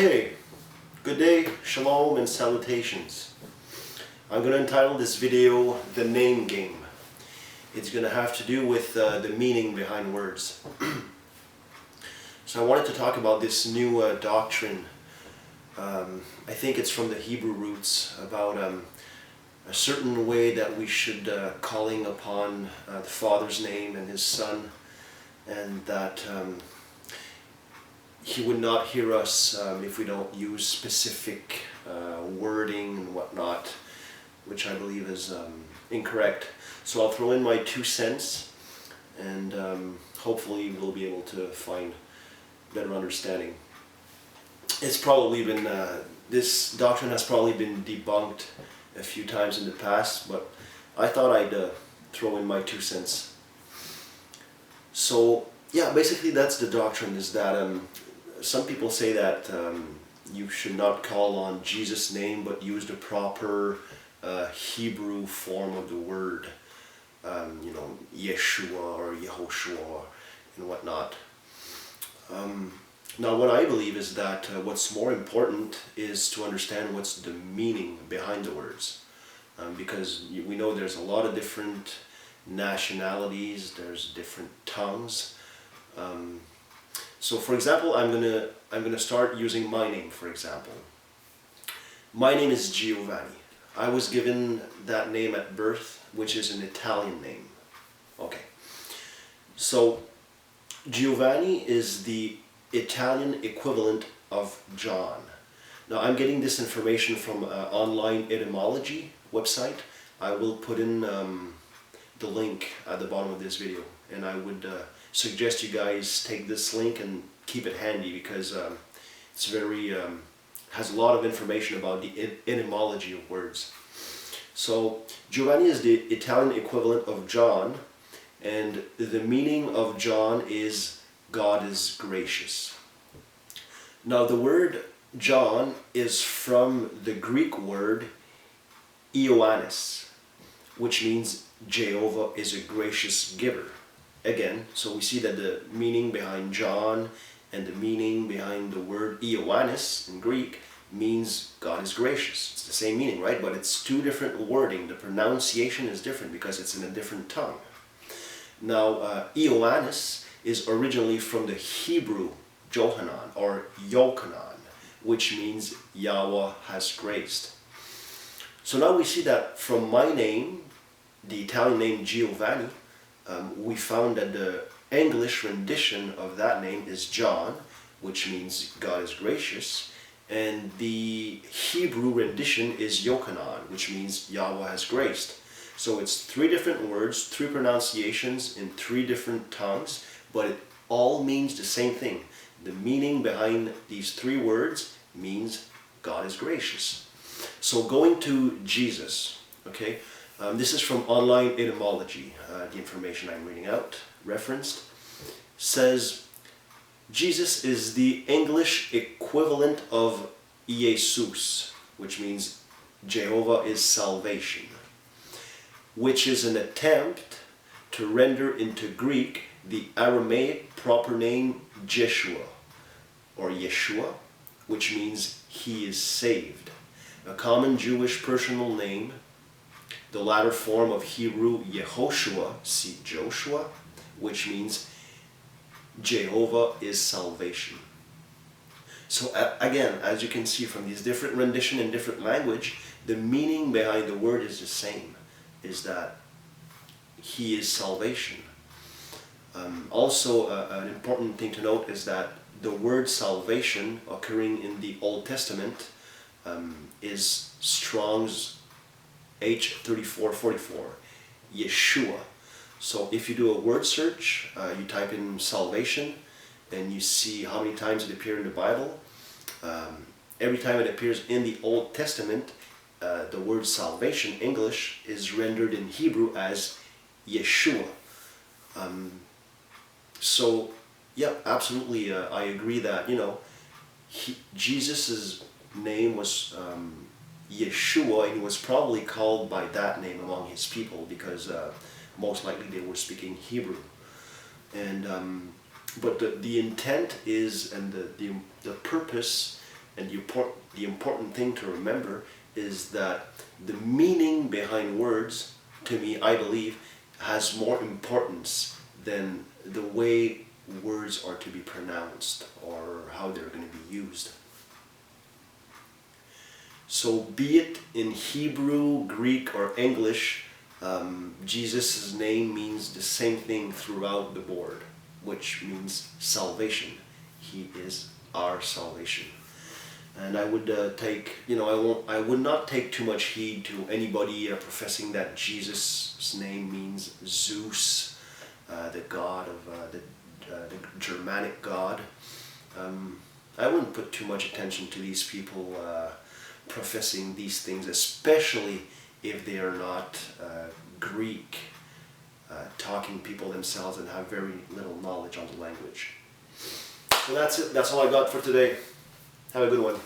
Okay, good day, shalom and salutations. I'm going to entitle this video The Name Game. It's going to have to do with the meaning behind words. So I wanted to talk about this new doctrine. I think it's from the Hebrew roots about a certain way that we should calling upon the Father's name and His Son, and that He would not hear us if we don't use specific wording and whatnot, which I believe is incorrect. So I'll throw in my 2 cents, and hopefully we'll be able to find better understanding. It's probably been, this doctrine has probably been debunked a few times in the past, but I thought I'd throw in my 2 cents. So yeah, basically that's the doctrine, is that some people say that you should not call on Jesus' name, but use the proper Hebrew form of the word, Yeshua or Yehoshua and whatnot. Now what I believe is that what's more important is to understand what's the meaning behind the words, because we know there's a lot of different nationalities, there's different tongues. So for example, I'm gonna start using my name, for example. My name is Giovani. I was given that name at birth, which is an Italian name. Okay. So Giovanni is the Italian equivalent of John. Now I'm getting this information from an online etymology website. I will put in the link at the bottom of this video, and I would suggest you guys take this link and keep it handy, because it's very has a lot of information about the etymology of words. So Giovanni is the Italian equivalent of John, and the meaning of John is God is gracious. Now the word John is from the Greek word Ioannis, which means Jehovah is a gracious giver. Again, so we see that the meaning behind John and the meaning behind the word Ioannis in Greek means God is gracious. It's the same meaning, right? But it's two different wording. The pronunciation is different because it's in a different tongue. Now, Ioannis is originally from the Hebrew Johanan or Yochanan, which means Yahweh has graced. So now we see that from my name, the Italian name Giovanni, we found that the English rendition of that name is John, which means God is gracious, and the Hebrew rendition is Yochanan, which means Yahweh has graced. So it's 3 different words, 3 pronunciations in 3 different tongues, but it all means the same thing. The meaning behind these 3 words means God is gracious. So going to Jesus, okay? This is from online etymology. The information I'm reading out, referenced, says Jesus is the English equivalent of Jesus, which means Jehovah is salvation, which is an attempt to render into Greek the Aramaic proper name Yeshua, or Yeshua, which means He is saved, a common Jewish personal name. The latter form of Hebrew Yehoshua, see Joshua, which means Jehovah is salvation. So again, as you can see from these different rendition in different language, the meaning behind the word is the same, is that He is salvation. Also, an important thing to note is that the word salvation occurring in the Old Testament is Strong's H3444, Yeshua. So if you do a word search, you type in salvation, and you see how many times it appears in the Bible. Every time it appears in the Old Testament, the word salvation, English, is rendered in Hebrew as Yeshua. So, yeah, absolutely, I agree that, Jesus' name was Yeshua, and he was probably called by that name among his people because most likely they were speaking Hebrew. And but the intent is, and the purpose And the important thing to remember is that the meaning behind words, to me, I believe, has more importance than the way words are to be pronounced or how they're going to be used. So be it in Hebrew, Greek, or English, Jesus' name means the same thing throughout the board, which means salvation. He is our salvation. And I would I would not take too much heed to anybody professing that Jesus' name means Zeus, the god of the Germanic god. I wouldn't put too much attention to these people professing these things, especially if they are not Greek talking people themselves and have very little knowledge on the language. So that's it. That's all I got for today. Have a good one.